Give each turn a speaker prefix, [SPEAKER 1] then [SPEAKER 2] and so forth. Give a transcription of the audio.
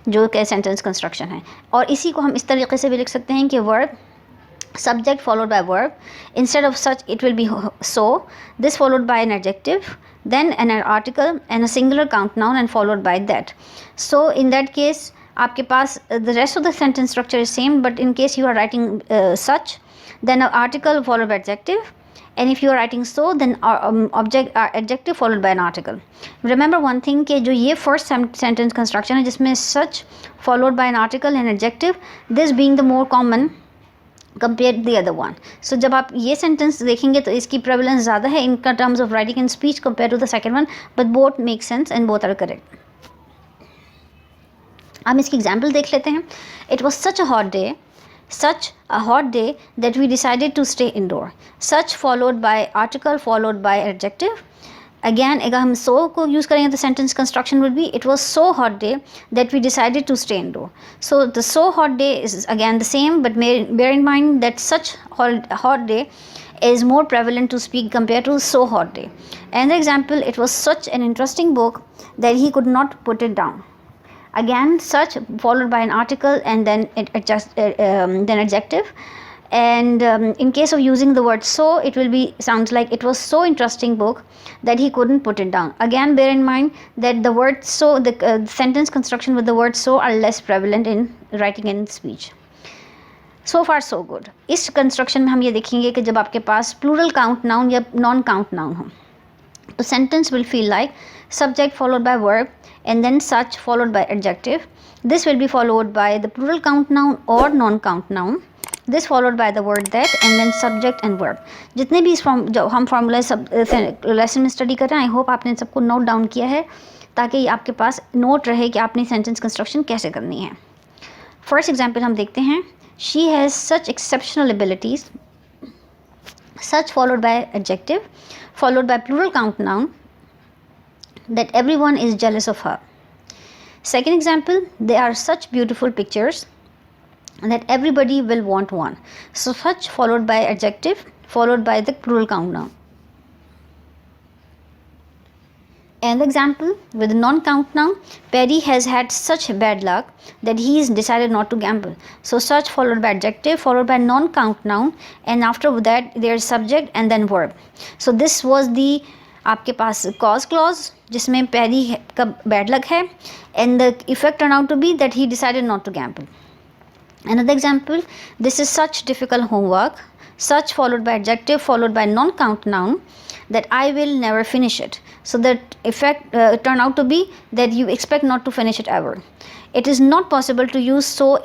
[SPEAKER 1] जो कि sentence construction है। और इसी को हम इस तरीके से भी लिख सकते हैं कि verb subject followed by verb. Instead of such, it will be so, this followed by an adjective, then an article and a singular count noun and followed by that. So in that case आपके पास the rest of the sentence structure is same, but in case you are writing such, then an article followed by adjective, and if you are writing so, then adjective followed by an article. Remember one thing कि जो ये first sentence construction है जिसमें such followed by an article and adjective, this being the more common compare the other one. So जब आप ये sentence देखेंगे तो इसकी प्रेवलेंस ज़्यादा है in terms of writing and speech compare to the second one, but both make sense and both are correct. हम इसकी एग्जाम्पल देख लेते हैं. It was such a hot day that we decided to stay indoor. Such followed by article followed by adjective. Again, अगर हम so को use करेंगे तो sentence construction would be it was so hot day that we decided to stay indoor. So the so hot day is again the same, but bear in mind that such hot day is more prevalent to speak compared to so hot day. Another example, it was such an interesting book that he could not put it down. Again, such followed by an article and then then adjective. And in case of using the word so, it will be sounds like it was so interesting book that he couldn't put it down. Again, bear in mind that the word so, the sentence construction with the word so are less prevalent in writing and speech. So far so good. इस construction में हम ये देखेंगे कि जब आपके पास plural count noun या non count noun हो तो sentence will feel like subject followed by verb and then such followed by adjective. This will be followed by the plural count noun or non count noun. This followed by the word that and then subject and verb. जितने भी जो हम formula सब lesson में study कर रहे हैं, I hope आपने सबको नोट डाउन किया है ताकि आपके पास नोट रहे कि आपने सेंटेंस कंस्ट्रक्शन कैसे करनी है. फर्स्ट एग्जांपल हम देखते हैं. She has such exceptional abilities. Such followed by adjective followed by plural count noun that everyone is jealous of her. Second example, they are such beautiful pictures that everybody will want one. So such followed by adjective followed by the plural count noun. And example with non-count noun, Perry has had such bad luck that he has decided not to gamble. So such followed by adjective followed by non-count noun and after that there is subject and then verb. So this was the आपके पास cause clause जिसमें Perry का bad luck है and the effect turned out to be that he decided not to gamble. Another example, this is such difficult homework. Such followed by adjective followed by non-count noun that I will never finish it. So that effect turned out to be that you expect not to finish it ever. It is not possible to use so